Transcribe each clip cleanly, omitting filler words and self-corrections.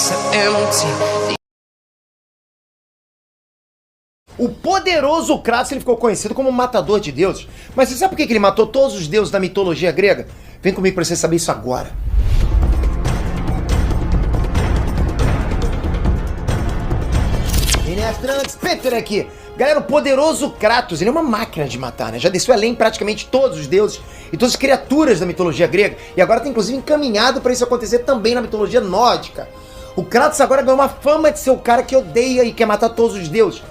so empty. O poderoso Kratos, ele ficou conhecido como o matador de deuses. Mas você sabe por que ele matou todos os deuses da mitologia grega? Vem comigo pra você saber isso agora. Trunks, Peter aqui. Galera, o poderoso Kratos, ele é uma máquina de matar, né? Já desceu além praticamente todos os deuses e todas as criaturas da mitologia grega. E agora tá inclusive encaminhado para isso acontecer também na mitologia nórdica. O Kratos agora ganhou uma fama de ser o cara que odeia e quer matar todos os deuses.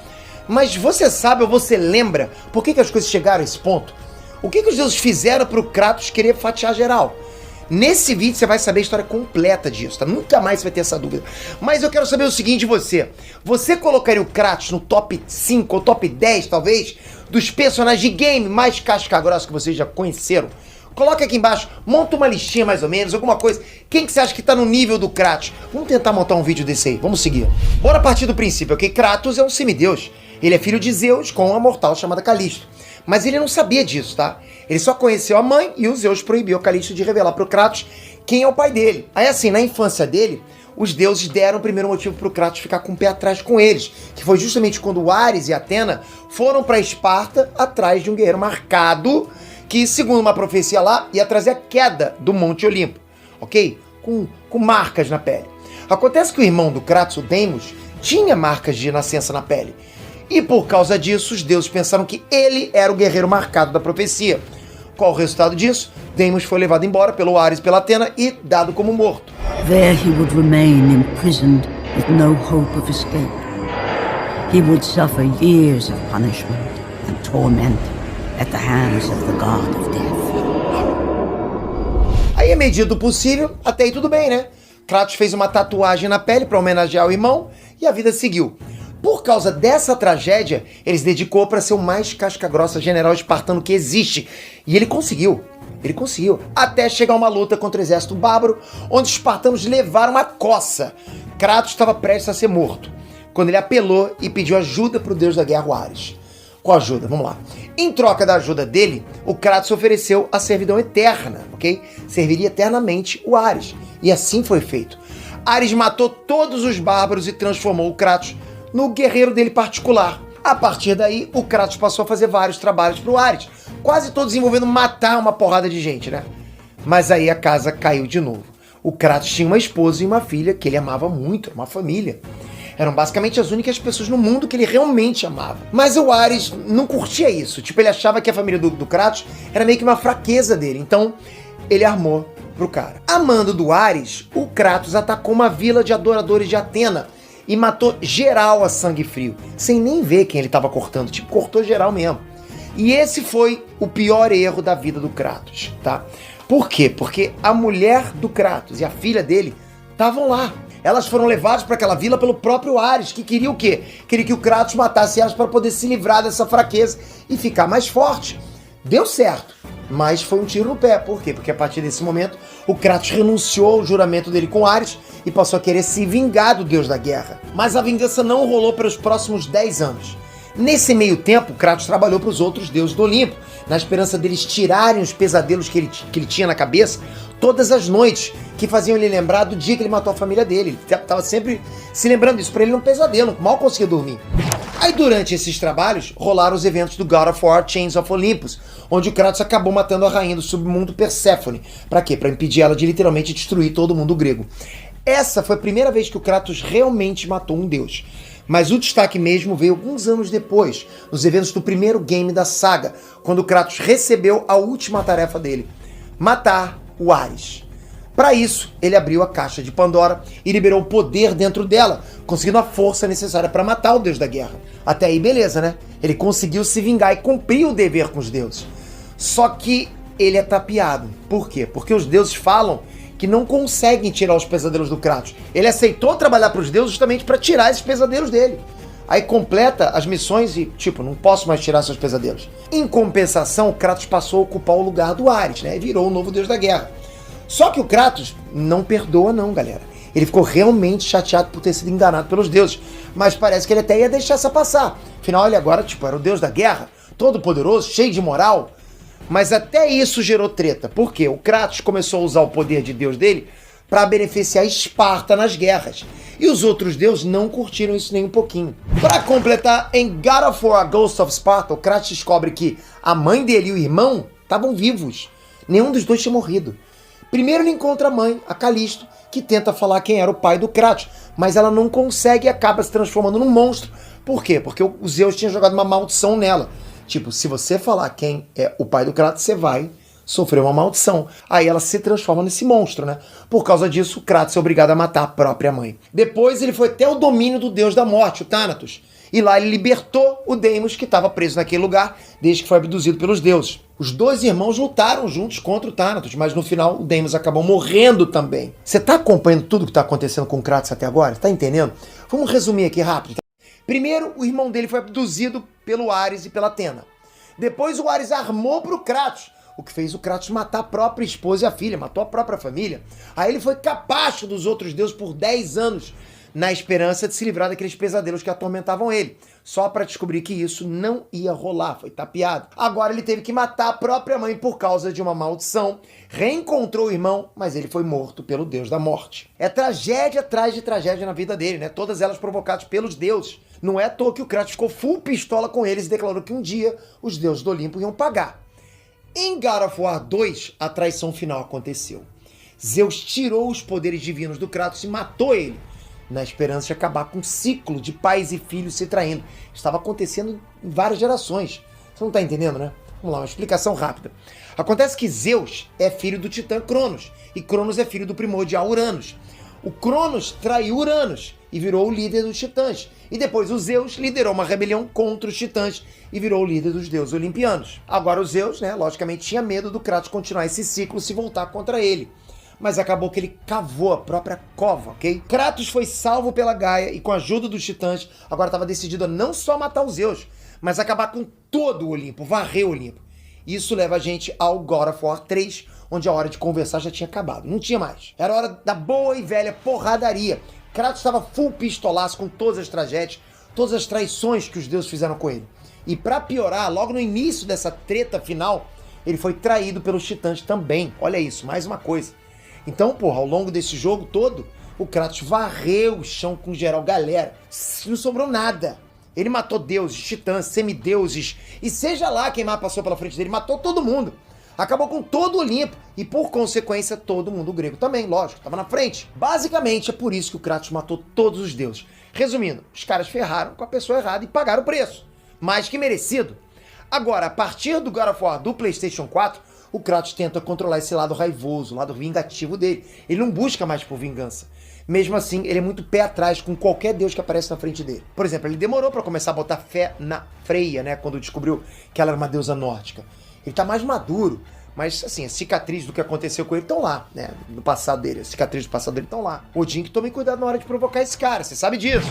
Mas você sabe ou você lembra por que as coisas chegaram a esse ponto? O que os deuses fizeram pro Kratos querer fatiar geral? Nesse vídeo você vai saber a história completa disso, tá? Nunca mais você vai ter essa dúvida. Mas eu quero saber o seguinte de você. Você colocaria o Kratos no top 5 ou top 10, talvez, dos personagens de game mais casca-grossa que vocês já conheceram? Coloca aqui embaixo, monta uma listinha mais ou menos, alguma coisa. Quem que você acha que tá no nível do Kratos? Vamos tentar montar um vídeo desse aí, vamos seguir. Bora partir do princípio, ok? Kratos é um semideus. Ele é filho de Zeus com uma mortal chamada Calisto. Mas ele não sabia disso, tá? Ele só conheceu a mãe e o Zeus proibiu a Calisto de revelar pro Kratos quem é o pai dele. Aí assim, na infância dele, os deuses deram o primeiro motivo pro Kratos ficar com o pé atrás com eles, que foi justamente quando Ares e Atena foram pra Esparta atrás de um guerreiro marcado que, segundo uma profecia lá, ia trazer a queda do Monte Olimpo, ok? Com marcas na pele. Acontece que o irmão do Kratos, o Deimos, tinha marcas de nascença na pele. E por causa disso, os deuses pensaram que ele era o guerreiro marcado da profecia. Qual o resultado disso? Deimos foi levado embora pelo Ares e pela Atena e dado como morto. There he would remain imprisoned with no hope of escape. He would suffer years of punishment and torment at the hands of the god of death. Aí, à medida do possível, até aí tudo bem, né? Kratos fez uma tatuagem na pele para homenagear o irmão e a vida seguiu. Por causa dessa tragédia, ele se dedicou para ser o mais casca-grossa general espartano que existe. E ele conseguiu. Ele conseguiu. Até chegar uma luta contra o exército bárbaro, onde os espartanos levaram uma coça. Kratos estava prestes a ser morto, quando ele apelou e pediu ajuda para o deus da guerra, o Ares. Qual ajuda? Vamos lá. Em troca da ajuda dele, o Kratos ofereceu a servidão eterna, ok? Serviria eternamente o Ares. E assim foi feito. Ares matou todos os bárbaros e transformou o Kratos no guerreiro dele particular. A partir daí, o Kratos passou a fazer vários trabalhos pro Ares, quase todos envolvendo matar uma porrada de gente, né? Mas aí a casa caiu de novo. O Kratos tinha uma esposa e uma filha que ele amava muito, uma família. Eram basicamente as únicas pessoas no mundo que ele realmente amava. Mas o Ares não curtia isso. Tipo, ele achava que a família do Kratos era meio que uma fraqueza dele. Então, ele armou pro cara. Amando do Ares, o Kratos atacou uma vila de adoradores de Atena e matou geral a sangue frio, sem nem ver quem ele estava cortando, tipo, cortou geral mesmo. E esse foi o pior erro da vida do Kratos, tá? Por quê? Porque a mulher do Kratos e a filha dele estavam lá. Elas foram levadas para aquela vila pelo próprio Ares, que queria o quê? Queria que o Kratos matasse elas para poder se livrar dessa fraqueza e ficar mais forte. Deu certo, mas foi um tiro no pé. Por quê? Porque a partir desse momento, o Kratos renunciou ao juramento dele com Ares e passou a querer se vingar do deus da guerra. Mas a vingança não rolou pelos próximos 10 anos. Nesse meio tempo, Kratos trabalhou para os outros deuses do Olimpo, na esperança deles tirarem os pesadelos que ele tinha na cabeça todas as noites, que faziam ele lembrar do dia que ele matou a família dele. Ele estava sempre se lembrando disso, para ele num pesadelo, mal conseguia dormir. Aí durante esses trabalhos, rolaram os eventos do God of War Chains of Olympus, onde o Kratos acabou matando a rainha do submundo Perséfone. Pra quê? Pra impedir ela de literalmente destruir todo mundo grego. Essa foi a primeira vez que o Kratos realmente matou um deus. Mas o destaque mesmo veio alguns anos depois, nos eventos do primeiro game da saga, quando o Kratos recebeu a última tarefa dele: matar o Ares. Para isso, ele abriu a caixa de Pandora e liberou o poder dentro dela, conseguindo a força necessária para matar o deus da guerra. Até aí, beleza, né? Ele conseguiu se vingar e cumprir o dever com os deuses. Só que ele é tapeado. Por quê? Porque os deuses falam que não conseguem tirar os pesadelos do Kratos. Ele aceitou trabalhar para os deuses justamente para tirar esses pesadelos dele. Aí completa as missões e, tipo, não posso mais tirar seus pesadelos. Em compensação, o Kratos passou a ocupar o lugar do Ares, né? E virou o novo deus da guerra. Só que o Kratos não perdoa não, galera. Ele ficou realmente chateado por ter sido enganado pelos deuses. Mas parece que ele até ia deixar essa passar. Afinal, ele agora, tipo, era o deus da guerra, todo poderoso, cheio de moral. Mas até isso gerou treta. Por quê? O Kratos começou a usar o poder de deus dele para beneficiar Esparta nas guerras. E os outros deuses não curtiram isso nem um pouquinho. Para completar, em God of War Ghost of Sparta, o Kratos descobre que a mãe dele e o irmão estavam vivos. Nenhum dos dois tinha morrido. Primeiro ele encontra a mãe, a Calisto, que tenta falar quem era o pai do Kratos, mas ela não consegue e acaba se transformando num monstro. Por quê? Porque o Zeus tinha jogado uma maldição nela. Tipo, se você falar quem é o pai do Kratos, você vai sofrer uma maldição. Aí ela se transforma nesse monstro, né? Por causa disso, o Kratos é obrigado a matar a própria mãe. Depois ele foi até o domínio do deus da morte, o Thanatos. E lá ele libertou o Deimos, que estava preso naquele lugar, desde que foi abduzido pelos deuses. Os dois irmãos lutaram juntos contra o Thanatos, mas no final o Deimos acabou morrendo também. Você tá acompanhando tudo que está acontecendo com o Kratos até agora? Tá entendendo? Vamos resumir aqui rápido. Primeiro, o irmão dele foi abduzido pelo Ares e pela Atena. Depois o Ares armou pro Kratos, o que fez o Kratos matar a própria esposa e a filha, matou a própria família. Aí ele foi capacho dos outros deuses por 10 anos, na esperança de se livrar daqueles pesadelos que atormentavam ele. Só para descobrir que isso não ia rolar, foi tapeado. Agora ele teve que matar a própria mãe por causa de uma maldição, reencontrou o irmão, mas ele foi morto pelo deus da morte. É tragédia atrás de tragédia na vida dele, né? Todas elas provocadas pelos deuses. Não é à toa que o Kratos ficou full pistola com eles e declarou que um dia os deuses do Olimpo iam pagar. Em God of War 2, a traição final aconteceu. Zeus tirou os poderes divinos do Kratos e matou ele, na esperança de acabar com um ciclo de pais e filhos se traindo. Estava acontecendo em várias gerações. Você não está entendendo, né? Vamos lá, uma explicação rápida. Acontece que Zeus é filho do titã Cronos, e Cronos é filho do primordial Uranus. O Cronos traiu Uranus e virou o líder dos titãs. E depois o Zeus liderou uma rebelião contra os titãs e virou o líder dos deuses olimpianos. Agora o Zeus, né, logicamente tinha medo do Kratos continuar esse ciclo se voltar contra ele. Mas acabou que ele cavou a própria cova, ok? Kratos foi salvo pela Gaia e com a ajuda dos titãs, agora estava decidido a não só matar os Zeus, mas acabar com todo o Olimpo, varrer o Olimpo. Isso leva a gente ao God of War 3, onde a hora de conversar já tinha acabado, não tinha mais. Era hora da boa e velha porradaria. Kratos estava full pistolaço com todas as tragédias, todas as traições que os deuses fizeram com ele. E pra piorar, logo no início dessa treta final, ele foi traído pelos titãs também. Olha isso, mais uma coisa. Então, porra, ao longo desse jogo todo, o Kratos varreu o chão com geral galera. Não sobrou nada. Ele matou deuses, titãs, semideuses, e seja lá quem mais passou pela frente dele, matou todo mundo. Acabou com todo o Olimpo e, por consequência, todo mundo grego também, lógico, estava na frente. Basicamente, é por isso que o Kratos matou todos os deuses. Resumindo, os caras ferraram com a pessoa errada e pagaram o preço. Mais que merecido. Agora, a partir do God of War do PlayStation 4, o Kratos tenta controlar esse lado raivoso, o lado vingativo dele. Ele não busca mais por vingança. Mesmo assim, ele é muito pé atrás com qualquer deus que aparece na frente dele. Por exemplo, ele demorou pra começar a botar fé na Freya, né? Quando descobriu que ela era uma deusa nórdica. Ele tá mais maduro, mas assim, as cicatrizes do que aconteceu com ele estão lá, né? Do passado dele, as cicatrizes do passado dele estão lá. Odin, que tome cuidado na hora de provocar esse cara, você sabe disso.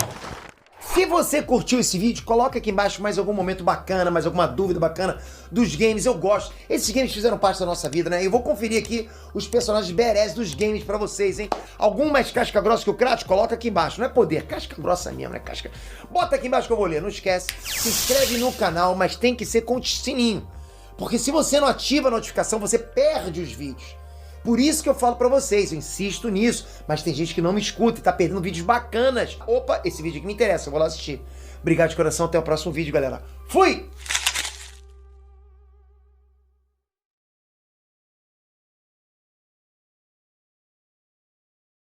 Se você curtiu esse vídeo, coloca aqui embaixo mais algum momento bacana, mais alguma dúvida bacana dos games, eu gosto. Esses games fizeram parte da nossa vida, né? Eu vou conferir aqui os personagens badass dos games pra vocês, hein? Algum mais casca grossa que o Kratos? Coloca aqui embaixo. Não é poder, casca grossa mesmo, né? Casca... Bota aqui embaixo que eu vou ler, não esquece. Se inscreve no canal, mas tem que ser com sininho. Porque se você não ativa a notificação, você perde os vídeos. Por isso que eu falo pra vocês, eu insisto nisso, mas tem gente que não me escuta e tá perdendo vídeos bacanas. Opa, esse vídeo aqui me interessa, eu vou lá assistir. Obrigado de coração, até o próximo vídeo, galera. Fui!